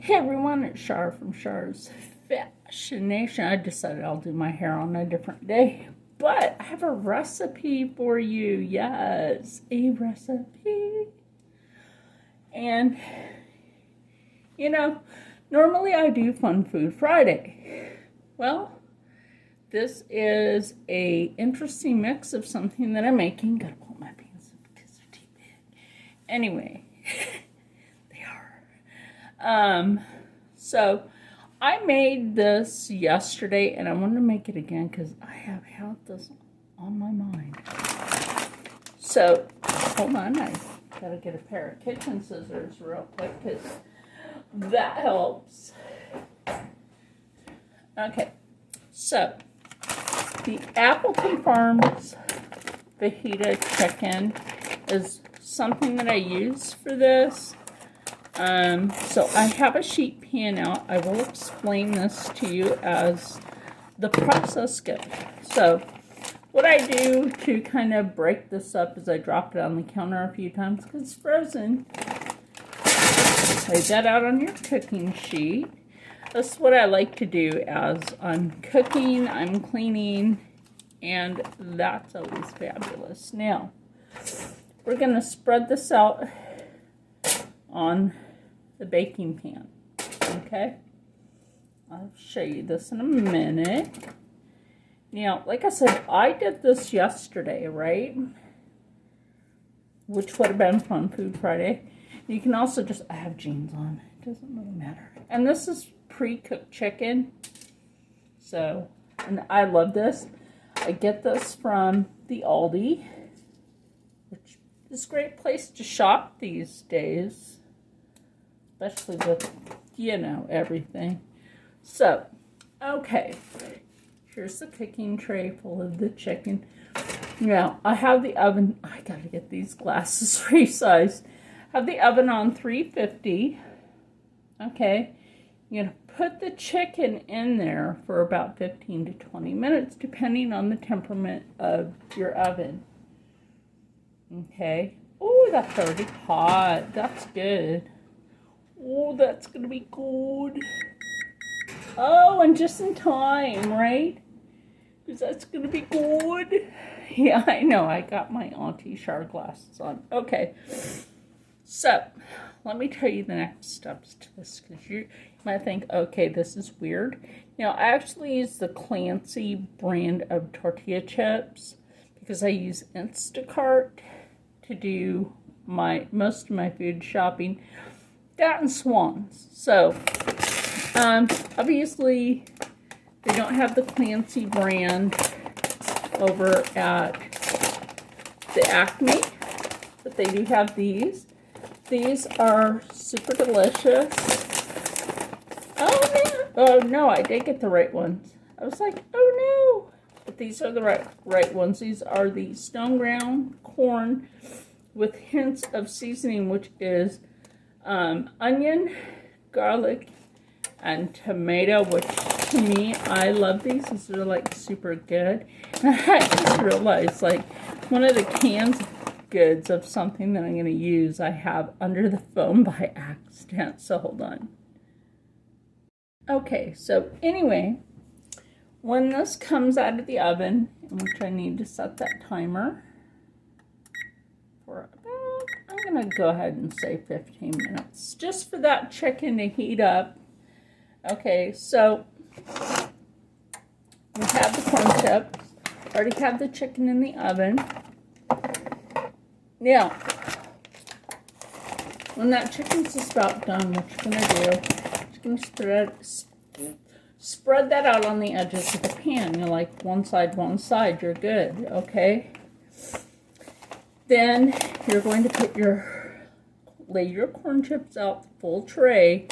Hey everyone, it's Char from Char's Fashion Nation. I decided I'll do my hair on a different day, but I have a recipe for you. Yes, a recipe. And, normally I do Fun Food Friday. Well, this is a interesting mix of something that I'm making. Gotta pull my pants up because they're too big. Anyway. So I made this yesterday and I want to make it again because I have had this on my mind. So hold on, I gotta get a pair of kitchen scissors real quick because that helps. Okay, so the Appleton Farms fajita chicken is something that I use for this. So I have a sheet pan out. I will explain this to you as the process goes. So what I do to kind of break this up is I drop it on the counter a few times because it's frozen. Lay that out on your cooking sheet. That's what I like to do as I'm cooking, I'm cleaning, and that's always fabulous. Now, we're going to spread this out on the baking pan. Okay, I'll show you this in a minute. Now, like I said, I did this yesterday, right? Which would have been Fun Food Friday. You can also just, I have jeans on, it doesn't really matter. And this is pre-cooked chicken. So, and I love this. I get this from the Aldi, which is a great place to shop these days. Especially with, everything. So, okay. Here's the cooking tray full of the chicken. Now, I have the oven. I gotta get these glasses resized. I have the oven on 350. Okay. You're gonna put the chicken in there for about 15 to 20 minutes, depending on the temperament of your oven. Okay. Oh, that's already hot. That's good. Oh, that's going to be good. Oh, and just in time, right? Because that's going to be good. Yeah, I know. I got my Auntie Char glasses on. Okay. So, let me tell you the next steps to this. Because you might think, okay, this is weird. Now, I actually use the Clancy brand of tortilla chips. Because I use Instacart to do most of my food shopping. That and Swans. So, obviously, they don't have the Clancy brand over at the Acme, but they do have these. These are super delicious. Oh, man. Oh, no, I did get the right ones. I was like, oh, no. But these are the right ones. These are the stone ground corn with hints of seasoning, which is onion, garlic, and tomato, which to me, I love these. These are like super good. And I just realized like one of the cans of goods of something that I'm going to use I have under the phone by accident. So hold on. Okay, so anyway, when this comes out of the oven, which I need to set that timer for about, I'm going to go ahead and say 15 minutes, just for that chicken to heat up. Okay, so we have the corn chips. Already have the chicken in the oven. Now, when that chicken's just about done, what you're going to do, you're going to spread that out on the edges of the pan. You're like one side, you're good, okay? Then you're going to lay your corn chips out full tray.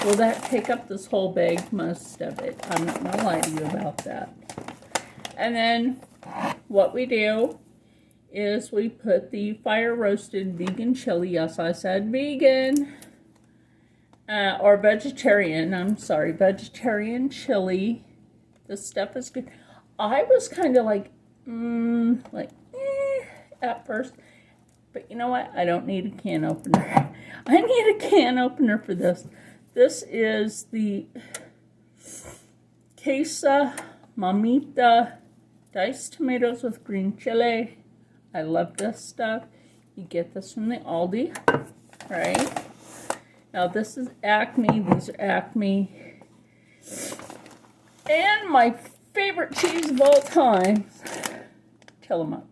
Will that take up this whole bag? Most of it. I'm not going to lie to you about that. And then what we do is we put the fire roasted vegan chili. Yes, I said vegan. Or vegetarian. I'm sorry, vegetarian chili. This stuff is good. I was kind of like, at first. But you know what? I don't need a can opener. I need a can opener for this. This is the Queso Mamita diced tomatoes with green chili. I love this stuff. You get this from the Aldi, right? Now this is Acme. These are Acme. And my favorite cheese of all time, Tillamook.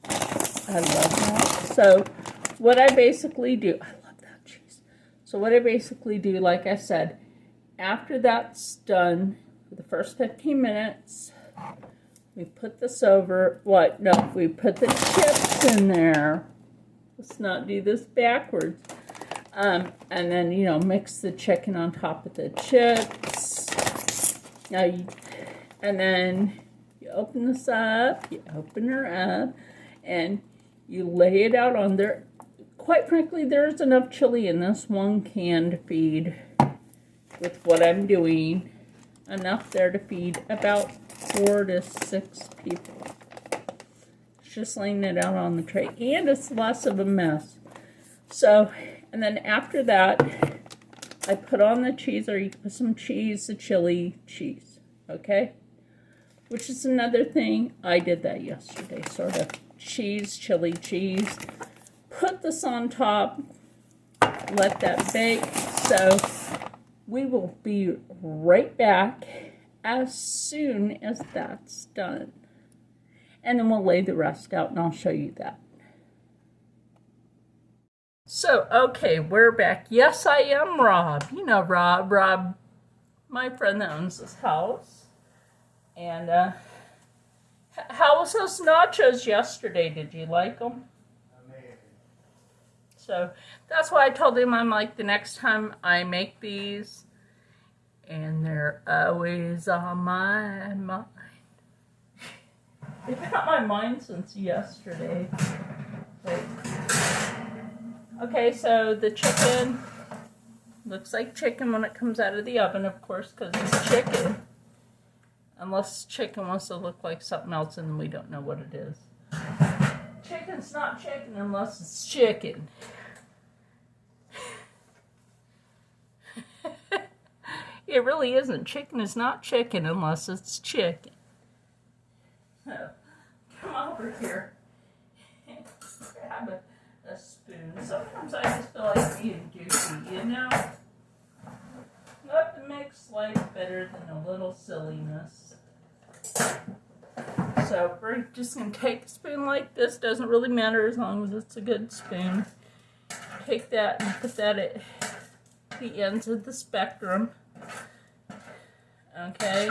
I love that. So what I basically do, I love that cheese. So what I basically do, like I said, after that's done, for the first 15 minutes, we put this over, we put the chips in there. Let's not do this backwards. And then, you know, mix the chicken on top of the chips. Now, and then you open this up, you open her up, and you lay it out on there. Quite frankly, there's enough chili in this one can to feed, with what I'm doing, enough there to feed about 4 to 6 people. It's just laying it out on the tray, and it's less of a mess. So, and then after that, I put on the cheese, or you can put some cheese, the chili cheese, okay? Which is another thing, I did that yesterday, sort of. Cheese, chili cheese. Put this on top, let that bake. So, we will be right back as soon as that's done. And then we'll lay the rest out, and I'll show you that. So, okay, we're back. Yes, I am Rob. You know Rob. Rob, my friend that owns this house. And, how was those nachos yesterday? Did you like them? Amazing. So, that's why I told him, I'm like, the next time I make these, and they're always on my mind. They've been on my mind since yesterday. Okay, so the chicken looks like chicken when it comes out of the oven, of course, because it's chicken. Unless chicken wants to look like something else and we don't know what it is. Chicken's not chicken unless it's chicken. It really isn't. Chicken is not chicken unless it's chicken. So, come over here. Grab a spoon. Sometimes I just feel like being goofy, you know? Nothing makes life better than a little silliness. So we're just going to take a spoon like this. Doesn't really matter as long as it's a good spoon. Take that and put that at the ends of the spectrum. Okay.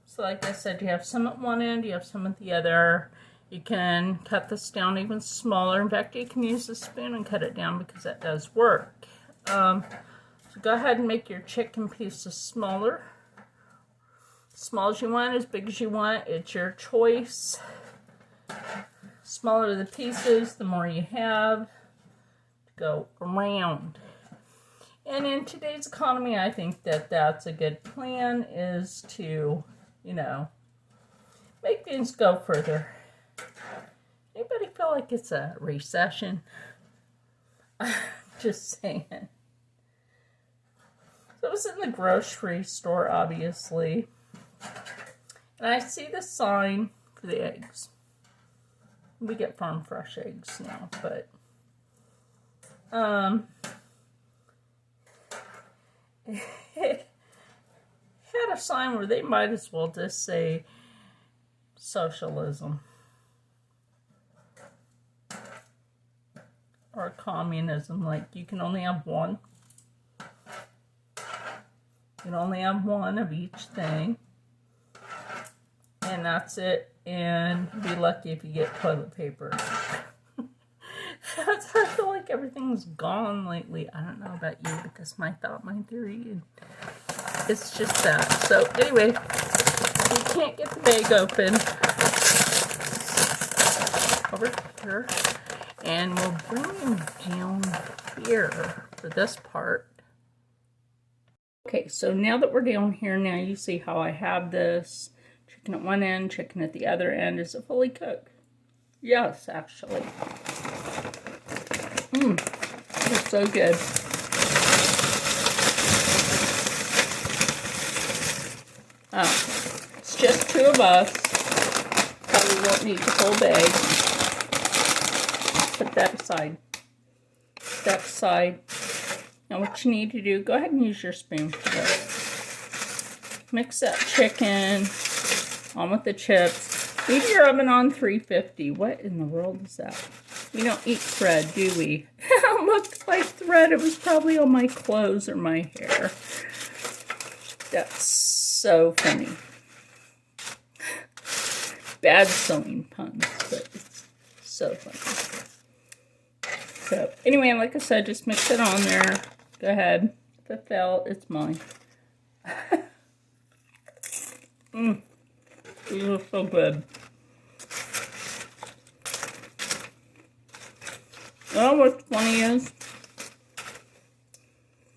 So like I said, you have some at one end, you have some at the other. You can cut this down even smaller. In fact, you can use the spoon and cut it down because that does work. So go ahead and make your chicken pieces smaller. Small as you want, as big as you want, it's your choice. Smaller the pieces, the more you have to go around. And in today's economy, I think that that's a good plan, is to, you know, make things go further. Anybody feel like it's a recession? Just saying. So I was in the grocery store, obviously, and I see the sign for the eggs. We get farm fresh eggs now, but it had a sign where they might as well just say socialism or communism. Like, you can only have one. You can only have one of each thing, and that's it. And be lucky if you get toilet paper. I feel like everything's gone lately. I don't know about you, but that's my thought, my theory. And it's just that. So anyway, you can't get the bag open. Over here. And we'll bring him down here for this part. Okay, so now that we're down here, now you see how I have this chicken at one end, chicken at the other end. Is it fully cooked? Yes, actually. It's so good. It's just 2 of us. Probably won't need the whole bag. Put that aside. Put that aside. Now what you need to do, go ahead and use your spoon for this. Mix that chicken on with the chips. Leave your oven on 350. What in the world is that? We don't eat thread, do we? It looked like thread. It was probably on my clothes or my hair. That's so funny. Bad sewing puns, but it's so funny. So, anyway, like I said, just mix it on there. Go ahead. If it fell, it's mine. These are so good. Well, what's funny is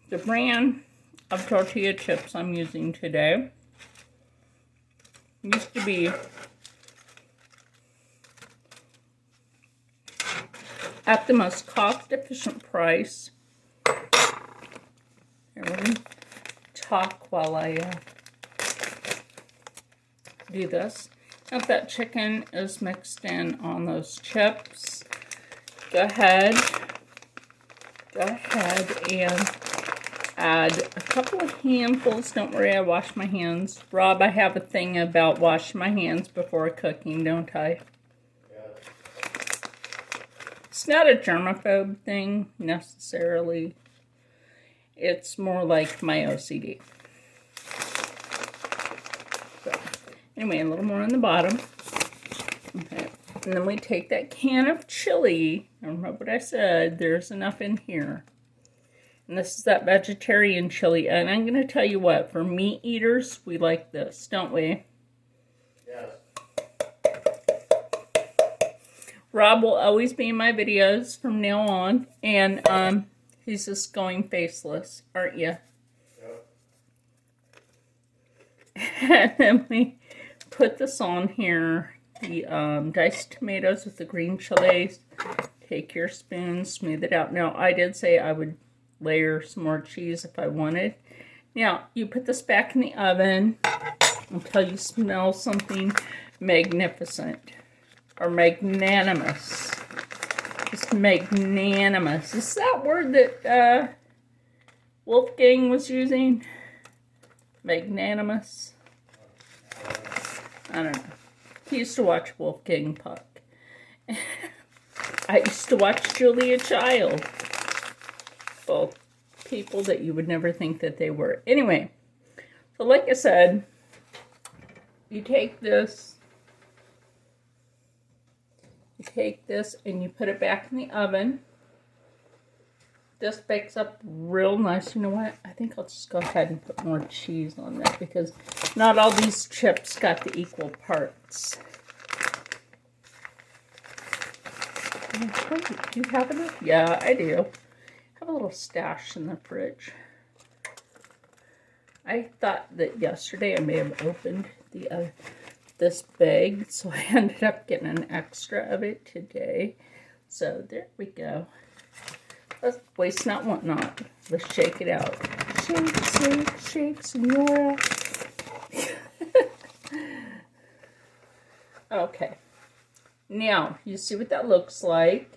the brand of tortilla chips I'm using today used to be at the most cost-efficient price. Here, let me talk while I do this. If that chicken is mixed in on those chips, go ahead and add a couple of handfuls. Don't worry, I wash my hands. Rob, I have a thing about washing my hands before cooking, don't I? It's not a germaphobe thing, necessarily. It's more like my OCD. So, anyway, a little more on the bottom. Okay. And then we take that can of chili. I remember what I said. There's enough in here. And this is that vegetarian chili. And I'm going to tell you what, for meat eaters, we like this, don't we? Yes. Rob will always be in my videos from now on. And he's just going faceless, aren't you? Yep. And then we put this on here. The diced tomatoes with the green chilies. Take your spoon, smooth it out. Now, I did say I would layer some more cheese if I wanted. Now, you put this back in the oven until you smell something magnificent or magnanimous. It's magnanimous. Is that word that Wolfgang was using? Magnanimous? I don't know. He used to watch Wolfgang Puck. I used to watch Julia Child. Both people that you would never think that they were. Anyway, so like I said, you take this and you put it back in the oven. This bakes up real nice. You know what? I think I'll just go ahead and put more cheese on that because not all these chips got the equal parts. Do you have enough? Yeah, I do. I have a little stash in the fridge. I thought that yesterday I may have opened this bag, so I ended up getting an extra of it today. So there we go. Let's waste not, want not. Let's shake it out. Shake, shake, shake, senora. Okay. Now, you see what that looks like,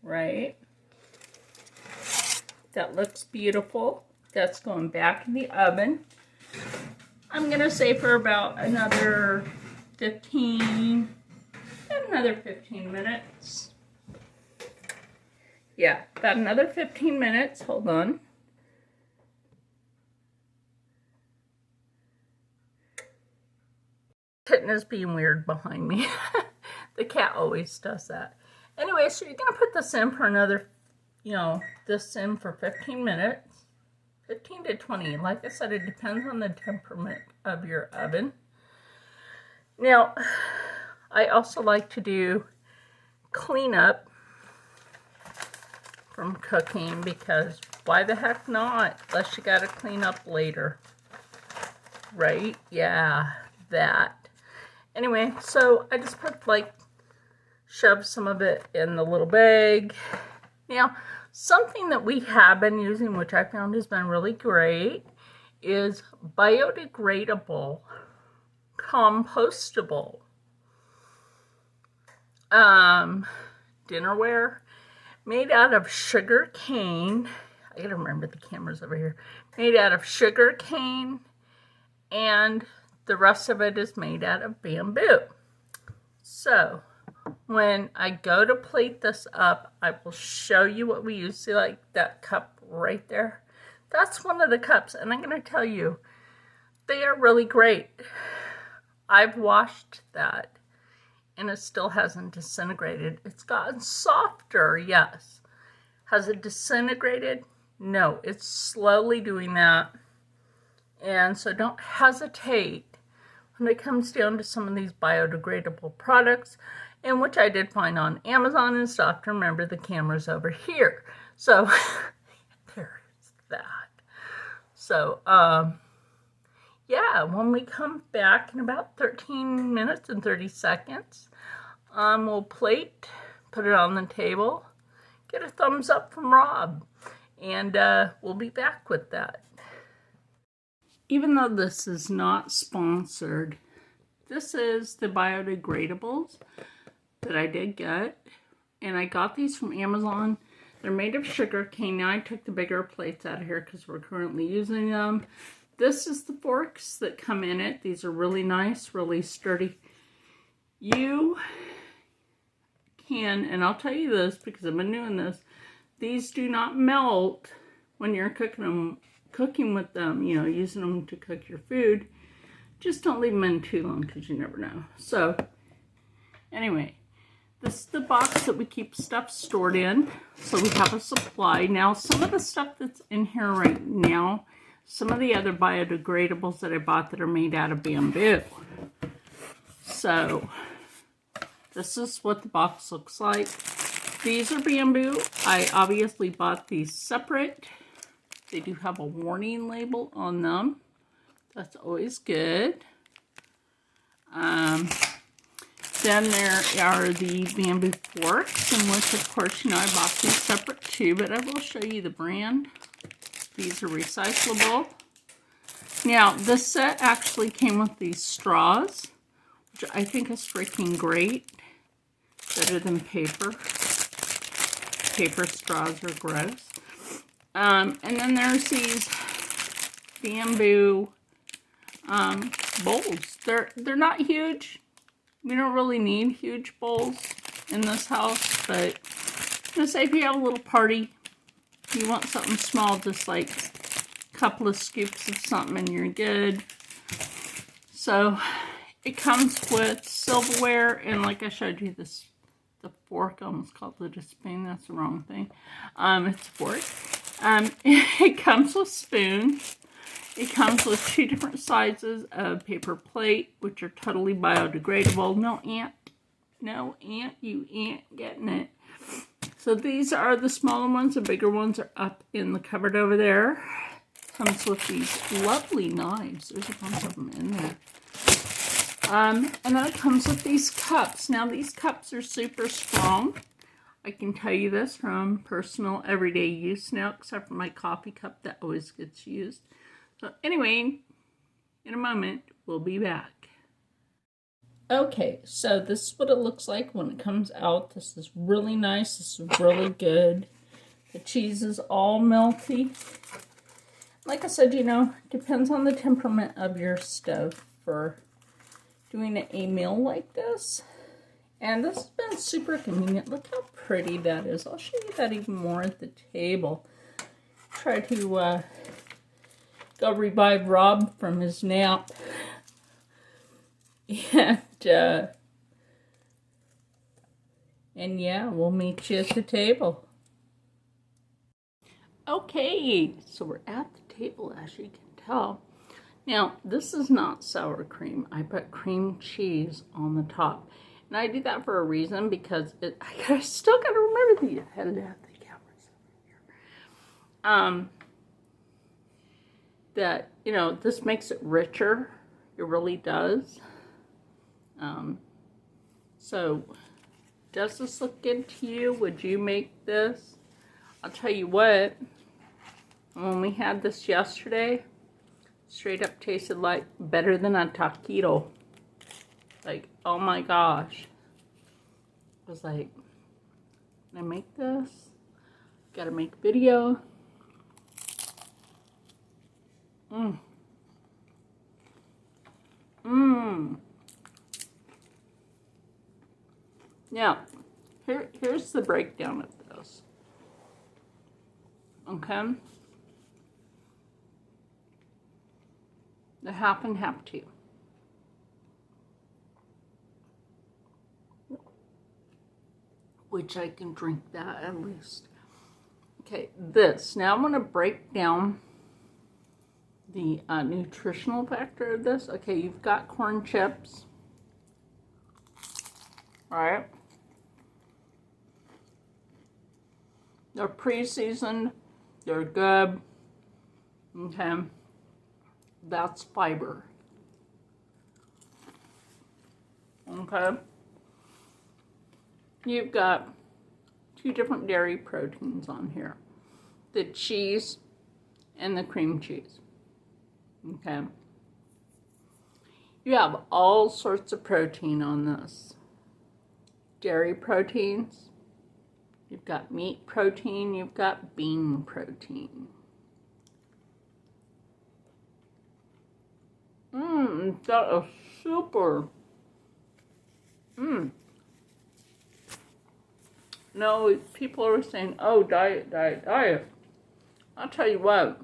right? That looks beautiful. That's going back in the oven. I'm going to say for about another 15 minutes. Yeah, about another 15 minutes. Hold on. Kitten is being weird behind me. The cat always does that. Anyway, so you're going to put this in for another, this in for 15 minutes. 15 to 20. Like I said, it depends on the temperament of your oven. Now, I also like to do cleanup from cooking because why the heck not? Unless you got to clean up later. Right? Yeah, that. Anyway, so I just shoved some of it in the little bag. Now, something that we have been using, which I found has been really great, is biodegradable, compostable dinnerware made out of sugar cane. I gotta remember the camera's over here. Made out of sugar cane, and the rest of it is made out of bamboo. So when I go to plate this up, I will show you what we use. See, like that cup right there? That's one of the cups, and I'm gonna tell you, they are really great. I've washed that, and it still hasn't disintegrated. It's gotten softer, yes. Has it disintegrated? No, it's slowly doing that. And so don't hesitate when it comes down to some of these biodegradable products, and which I did find on Amazon and stuff. Remember, the camera's over here. So there's that. So, yeah, when we come back in about 13 minutes and 30 seconds, we'll plate, put it on the table, get a thumbs up from Rob, and we'll be back with that. Even though this is not sponsored, this is the biodegradables that I did get, and I got these from Amazon. They're made of sugar cane. Now I took the bigger plates out of here because we're currently using them. This is the forks that come in it. These are really nice, really sturdy. You can, and I'll tell you this because I've been doing this, these do not melt when you're cooking with them, you know, using them to cook your food. Just don't leave them in too long because you never know. So anyway, this is the box that we keep stuff stored in. So we have a supply. Now, some of the stuff that's in here right now, some of the other biodegradables that I bought that are made out of bamboo. So this is what the box looks like. These are bamboo. I obviously bought these separate. They do have a warning label on them. That's always good. Then there are the bamboo forks, in which, of course, you know, I bought these separate too, but I will show you the brand. These are recyclable. Now, this set actually came with these straws, which I think is freaking great. Better than paper. Paper straws are gross. And then there's these bamboo bowls. They're not huge. We don't really need huge bowls in this house, but let's say if you have a little party, you want something small, just like a couple of scoops of something and you're good. So it comes with silverware, and like I showed you, the fork, I almost called it a spoon, that's the wrong thing. It's a fork. It comes with spoons. It comes with 2 different sizes of paper plate, which are totally biodegradable. No, Aunt, you ain't getting it. So these are the smaller ones. The bigger ones are up in the cupboard over there. Comes with these lovely knives. There's a bunch of them in there. And then it comes with these cups. Now, these cups are super strong. I can tell you this from personal everyday use now, except for my coffee cup that always gets used. So anyway, in a moment, we'll be back. Okay, so this is what it looks like when it comes out. This is really nice. This is really good. The cheese is all melty. Like I said, you know, depends on the temperament of your stove for doing a meal like this. And this has been super convenient. Look how pretty that is. I'll show you that even more at the table. Try to go revive Rob from his nap. And yeah, we'll meet you at the table. Okay, so we're at the table, as you can tell. Now, this is not sour cream. I put cream cheese on the top. And I do that for a reason, because I still got to remember the cameras over here. That, you know, this makes it richer. It really does. So, does this look good to you? Would you make this? I'll tell you what, when we had this yesterday, Straight up tasted like better than a taquito. Like, oh my gosh. I was like, can I make this? Gotta make a video. Mmm. Mmm. Now, here's the breakdown of this. Okay. The half and half tea. Which I can drink that at least. Okay, this. Now I'm going to break down the nutritional factor of this. Okay, you've got corn chips. Alright. They're pre-seasoned. They're good. Okay. That's fiber. Okay. You've got 2 different dairy proteins on here. The cheese and the cream cheese. Okay. You have all sorts of protein on this. Dairy proteins. You've got meat protein. You've got bean protein. That is super. No, people are saying, oh, diet, diet, diet. I'll tell you what.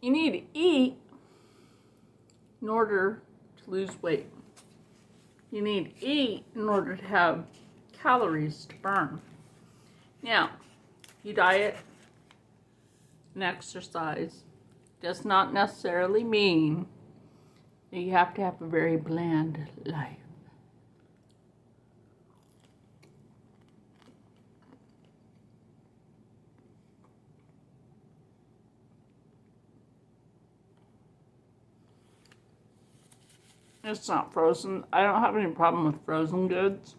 You need to eat in order to lose weight. You need to eat in order to have calories to burn. Now, you diet and exercise does not necessarily mean that you have to have a very bland life. It's not frozen. I don't have any problem with frozen goods.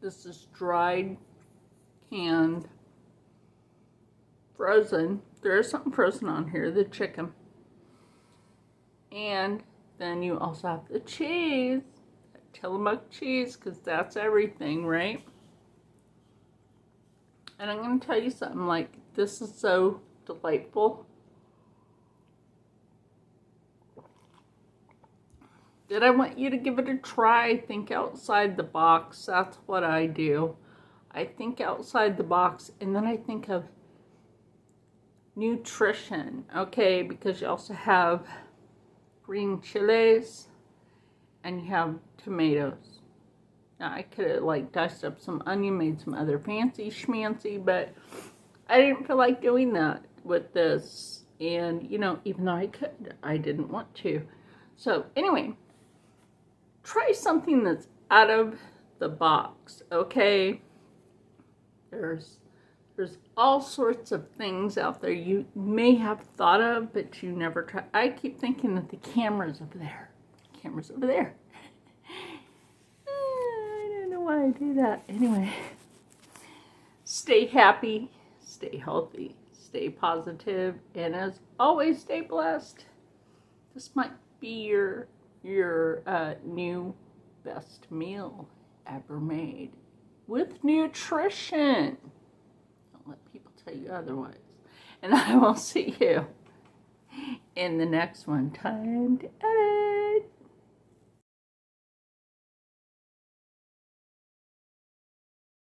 This is dried, canned, frozen. There is something frozen on here, the chicken. And then you also have the cheese, Tillamook cheese, because that's everything, right? And I'm going to tell you something, like, this is so delightful that I want you to give it a try. Think outside the box. That's what I do. I think outside the box, and then I think of nutrition, okay? Because you also have green chilies and you have tomatoes. Now, I could have, like, diced up some onion, made some other fancy schmancy, but I didn't feel like doing that with this. And, you know, even though I could, I didn't want to. So, anyway, try something that's out of the box, okay? There's all sorts of things out there you may have thought of, but you never try. I keep thinking that the camera's over there. The camera's over there. I don't know why I do that. Anyway, stay happy, stay healthy, stay positive, and as always, stay blessed. This might be your new best meal ever made with nutrition. Don't let people tell you otherwise. And I will see you in the next one. Time to